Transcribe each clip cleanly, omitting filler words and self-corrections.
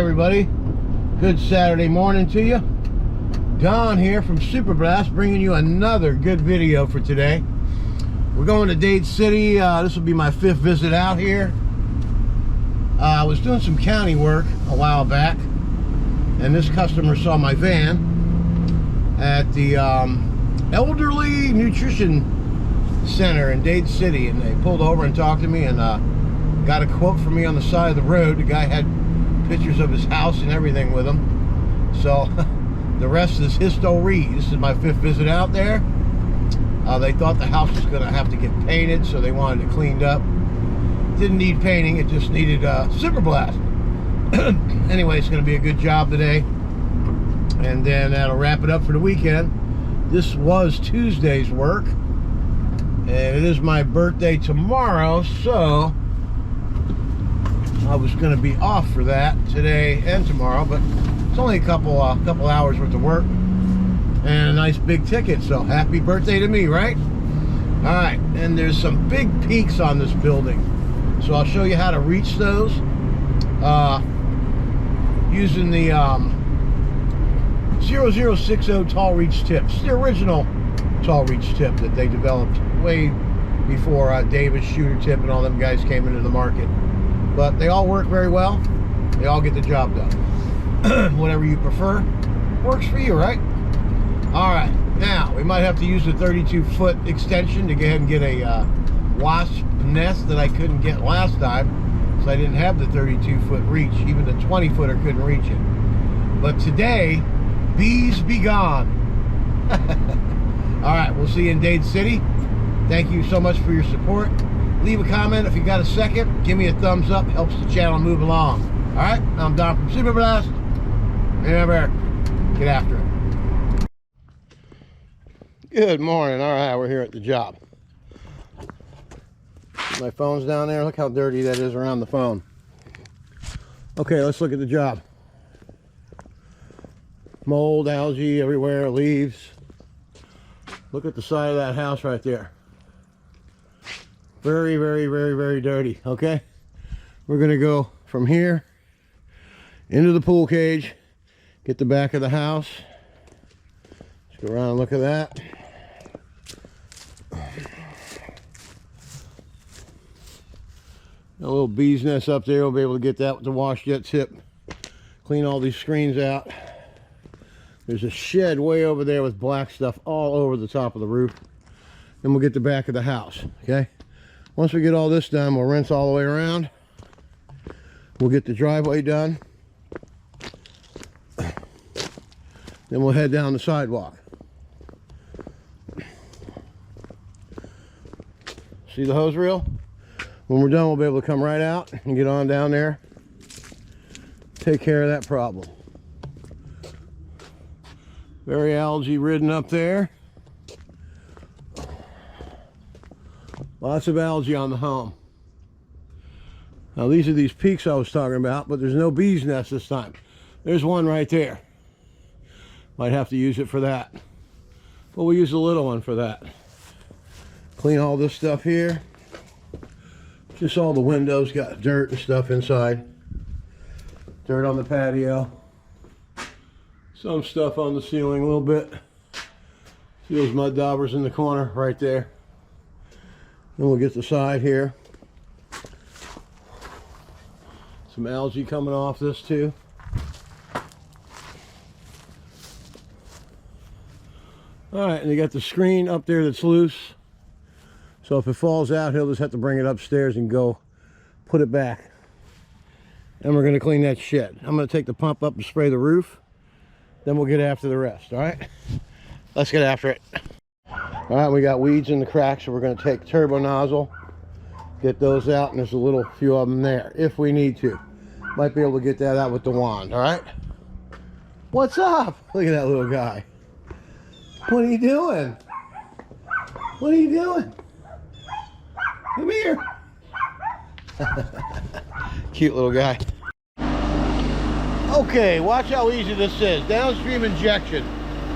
everybody, good Saturday morning to you. Don here from Super Blast, bringing you another good video for today. We're going to Dade City. This will be my 5th visit out here. I was doing some county work a while back, and this customer saw my van at the Elderly Nutrition Center in Dade City, and they pulled over and talked to me and got a quote for me on the side of the road. The guy had pictures of his house and everything with him. So the rest is history. This is my 5th visit out there. They thought the house was going to have to get painted, so they wanted it cleaned up. Didn't need painting, it just needed Super Blast. Anyway, it's going to be a good job today, and then that'll wrap it up for the weekend. This was Tuesday's work, and it is my birthday tomorrow, so I was going to be off for that today and tomorrow, but it's only a couple hours worth of work and a nice big ticket, so happy birthday to me, right? All right, and there's some big peaks on this building, so I'll show you how to reach those using the 0060 tall reach tips, the original tall reach tip that they developed way before Davis shooter tip and all them guys came into the market. But they all work very well. They all get the job done. Whatever you prefer works for you, right? All right, now we might have to use the 32-foot extension to go ahead and get a wasp nest that I couldn't get last time, because I didn't have the 32-foot reach. Even the 20-footer couldn't reach it. But today, bees be gone. All right, we'll see you in Dade City. Thank you so much for your support. Leave a comment if you got a second. Give me a thumbs up. Helps the channel move along. All right, I'm Don from Super Blast. Remember, get after it. Good morning. All right, we're here at the job. My phone's down there. Look how dirty that is around the phone. Okay, let's look at the job. Mold, algae everywhere, leaves. Look at the side of that house right there. Very, very, very, very dirty. Okay, we're gonna go from here into the pool cage, get the back of the house. Let's go around and look at that. A little bee's nest up there. We'll be able to get that with the wash jet tip. Clean all these screens out. There's a shed way over there with black stuff all over the top of the roof. Then we'll get the back of the house, okay? Once we get all this done, we'll rinse all the way around. We'll get the driveway done. Then we'll head down the sidewalk. See the hose reel? When we're done, we'll be able to come right out and get on down there. Take care of that problem. Very algae ridden up there. Lots of algae on the home. Now these are these peaks I was talking about, but there's no bee's nest this time. There's one right there. Might have to use it for that. But we'll use a little one for that. Clean all this stuff here. Just all the windows got dirt and stuff inside. Dirt on the patio. Some stuff on the ceiling a little bit. See those mud daubers in the corner right there. Then we'll get the side here. Some algae coming off this too. All right, and you got the screen up there that's loose. So if it falls out, he'll just have to bring it upstairs and go put it back. And we're gonna clean that shed. I'm gonna take the pump up and spray the roof. Then we'll get after the rest, all right? Let's get after it. All right, we got weeds in the cracks, so we're gonna take turbo nozzle, get those out, and there's a little few of them there, if we need to. Might be able to get that out with the wand, all right? What's up? Look at that little guy. What are you doing? What are you doing? Come here. Cute little guy. Okay, watch how easy this is. Downstream injection.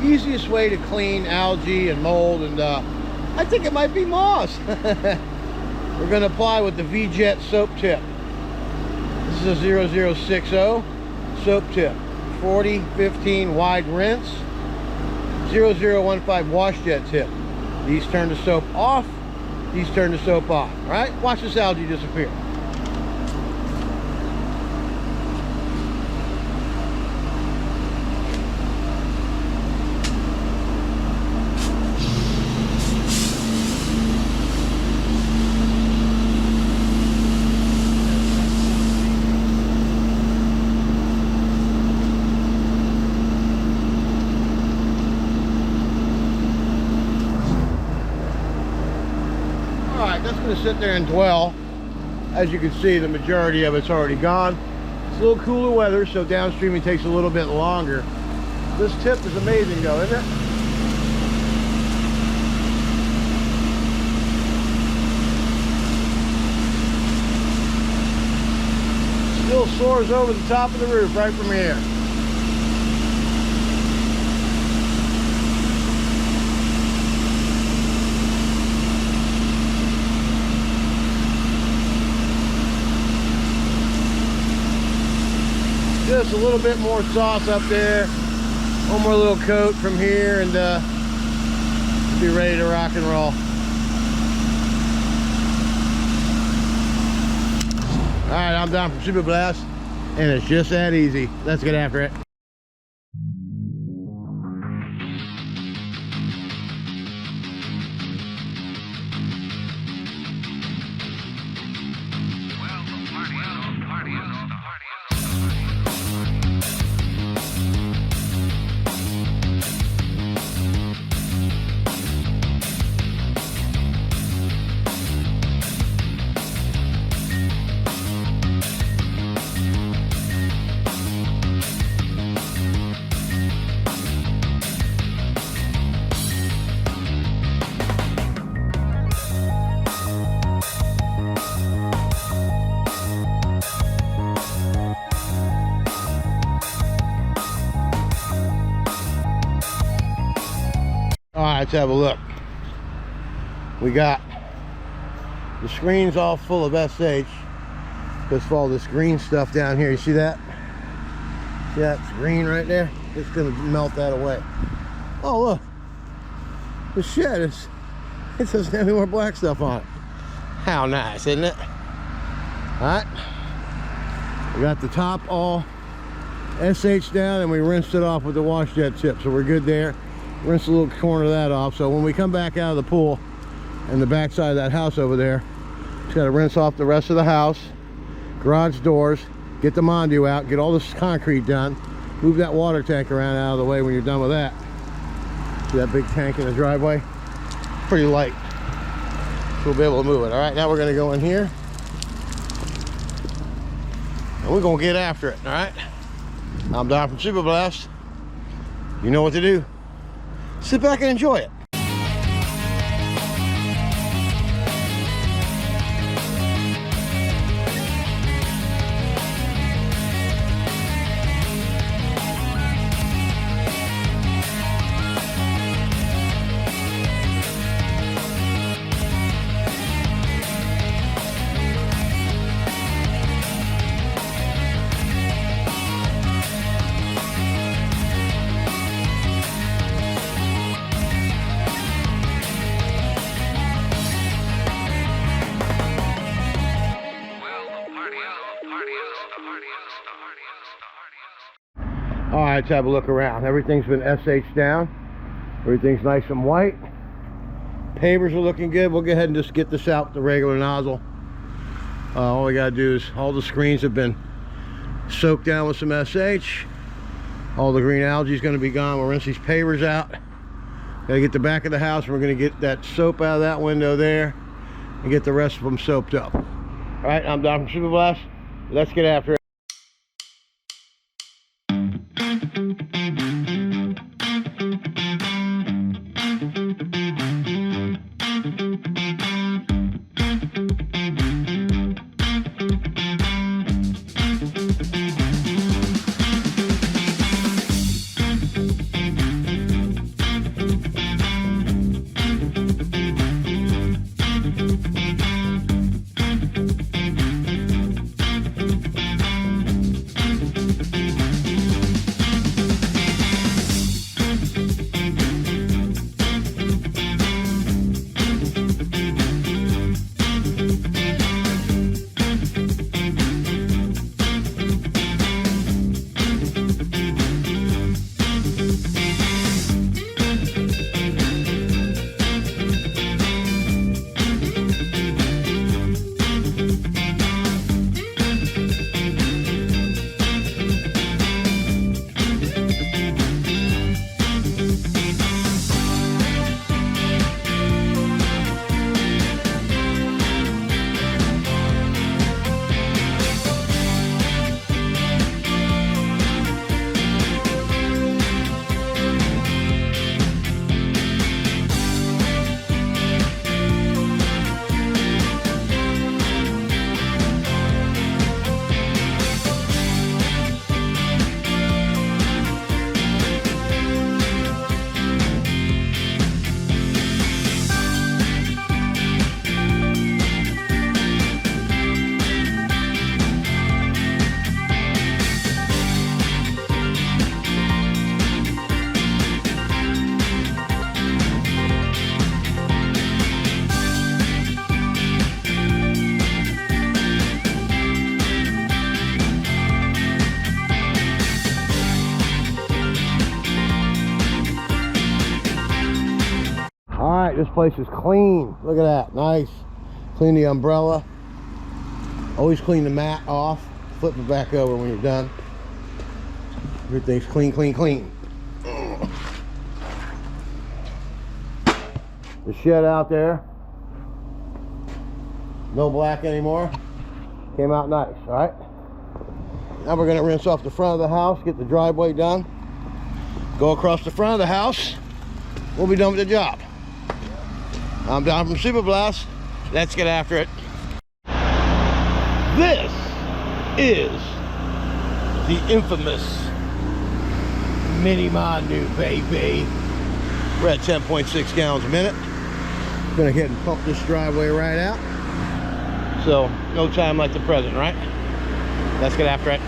Easiest way to clean algae and mold, and I think it might be moss. We're going to apply with the V-Jet soap tip. This is a 0060. soap tip. 4015 wide rinse. 0015 wash jet tip. These turn the soap off. These turn the soap off. All right? Watch this algae disappear. That's going to sit there and dwell. As you can see, the majority of it's already gone. It's a little cooler weather, so downstreaming takes a little bit longer. This tip is amazing though, isn't it? Still soars over the top of the roof right from here. Just a little bit more sauce up there, one more little coat from here, and be ready to rock and roll. All right, I'm Don from Super Blast, and it's just that easy. Let's get after it. All right, let's have a look. We got the screens all full of SH because of all this green stuff down here. You see that? See that? It's green right there. It's gonna melt that away. Oh look, the shed is, it doesn't have any more black stuff on it. How nice, isn't it? All right, we got the top all SH down, and we rinsed it off with the wash jet tip, so we're good there. Rinse a little corner of that off, so when we come back out of the pool and the back side of that house over there, just got to rinse off the rest of the house, garage doors, get the Mondu out, get all this concrete done, move that water tank around out of the way when you're done with that. See that big tank in the driveway? Pretty light, so we'll be able to move it. All right, now we're going to go in here and we're going to get after it. All right, I'm Don from Super Blast. You know what to do. Sit back and enjoy it. All right, let's have a look around. Everything's been SH down. Everything's nice and white. Pavers are looking good. We'll go ahead and just get this out with the regular nozzle. All we gotta do is, all the screens have been soaked down with some SH. All the green algae is gonna be gone. We'll rinse these pavers out. Gotta get the back of the house, and we're gonna get that soap out of that window there and get the rest of them soaped up. All right, I'm Don from Super Blast. Let's get after it. This place is clean. Look at that. Nice. Clean the umbrella. Always clean the mat off. Flip it back over when you're done. Everything's clean, clean, clean. The shed out there. No black anymore. Came out nice, all right? Now we're gonna rinse off the front of the house, get the driveway done. Go across the front of the house. We'll be done with the job. I'm Don from Super Blast. Let's get after it. This is the infamous Mini Mondu, baby. We're at 10.6 gallons a minute. I'm gonna get and pump this driveway right out. So, no time like the present, right? Let's get after it.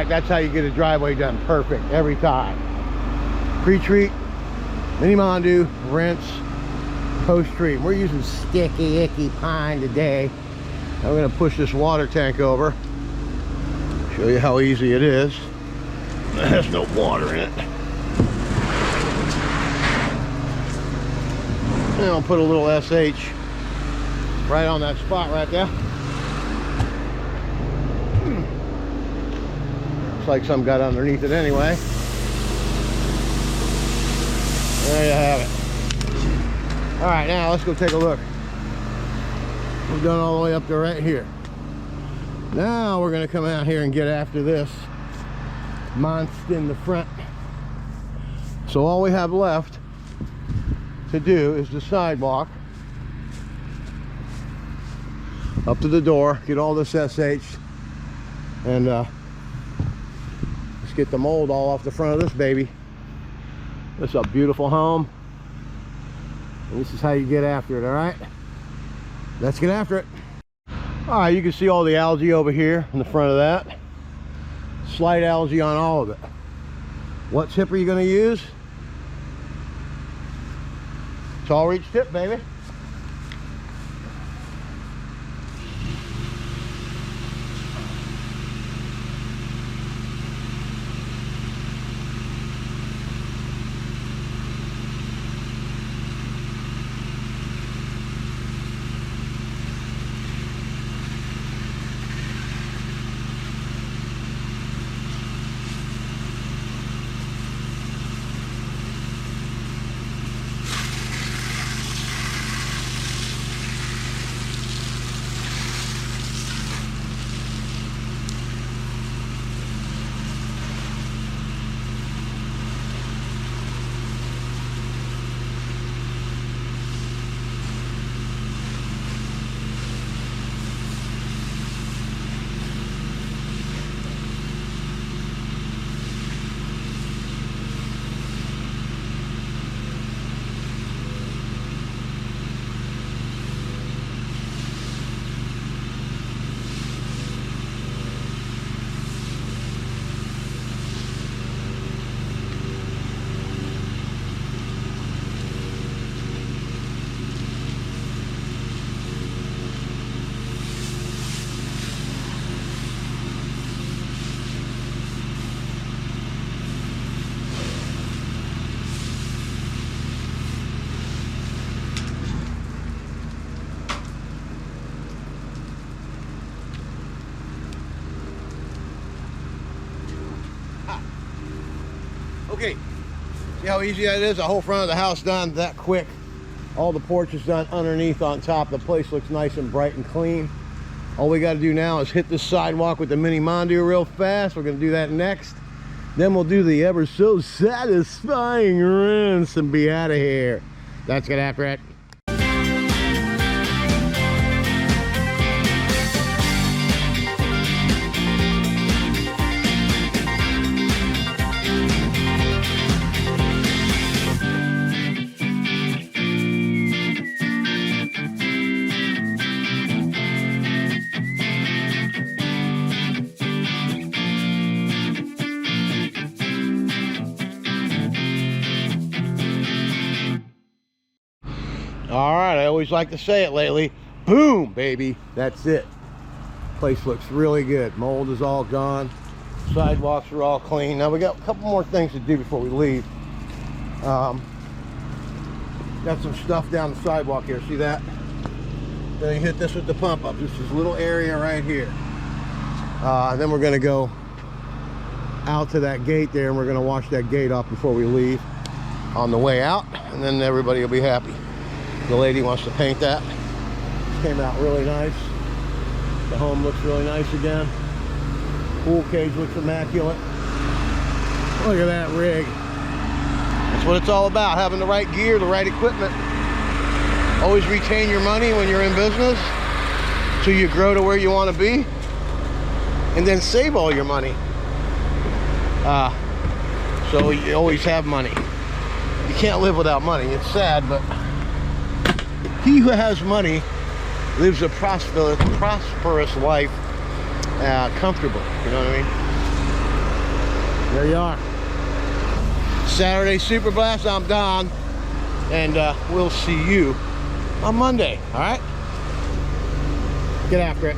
That's how you get a driveway done perfect every time. Pre-treat, Mini Mondu, rinse, post-treat. We're using sticky, icky pine today. I'm gonna push this water tank over. Show you how easy it is. There's no water in it. And I'll put a little SH right on that spot right there. Looks like some got underneath it anyway. There you have it. All right, now let's go take a look. We've done all the way up to right here. Now we're gonna come out here and get after this monster in the front. So all we have left to do is the sidewalk up to the door, get all this SH, and let's get the mold all off the front of this baby. This is a beautiful home, and this is how you get after it. All right, let's get after it. All right, you can see all the algae over here in the front of that. Slight algae on all of it. What tip are you going to use? Tall reach tip, baby. Okay. See how easy that is? The whole front of the house done that quick. All the porch is done underneath, on top. The place looks nice and bright and clean. All we got to do now is hit this sidewalk with the mini Mondio real fast. We're going to do that next. Then we'll do the ever so satisfying rinse and be out of here. That's gonna happen, right? All right, I always like to say it lately. Boom, baby. That's it. Place looks really good. Mold is all gone. Sidewalks are all clean. Now we got a couple more things to do before we leave. Got some stuff down the sidewalk here. See that? Then you hit this with the pump up. This is a little area right here. Then we're gonna go out to that gate there, and we're gonna wash that gate off before we leave on the way out, and then everybody will be happy. The lady wants to paint that. Came out really nice. The home looks really nice again. Pool cage looks immaculate. Look at that rig. That's what it's all about, having the right gear, the right equipment. Always retain your money when you're in business till you grow to where you want to be, and then save all your money. So you always have money. You can't live without money. It's sad, but he who has money lives a prosperous life, comfortable. You know what I mean? There you are. Saturday Super Blast. I'm Don, and we'll see you on Monday. All right? Get after it.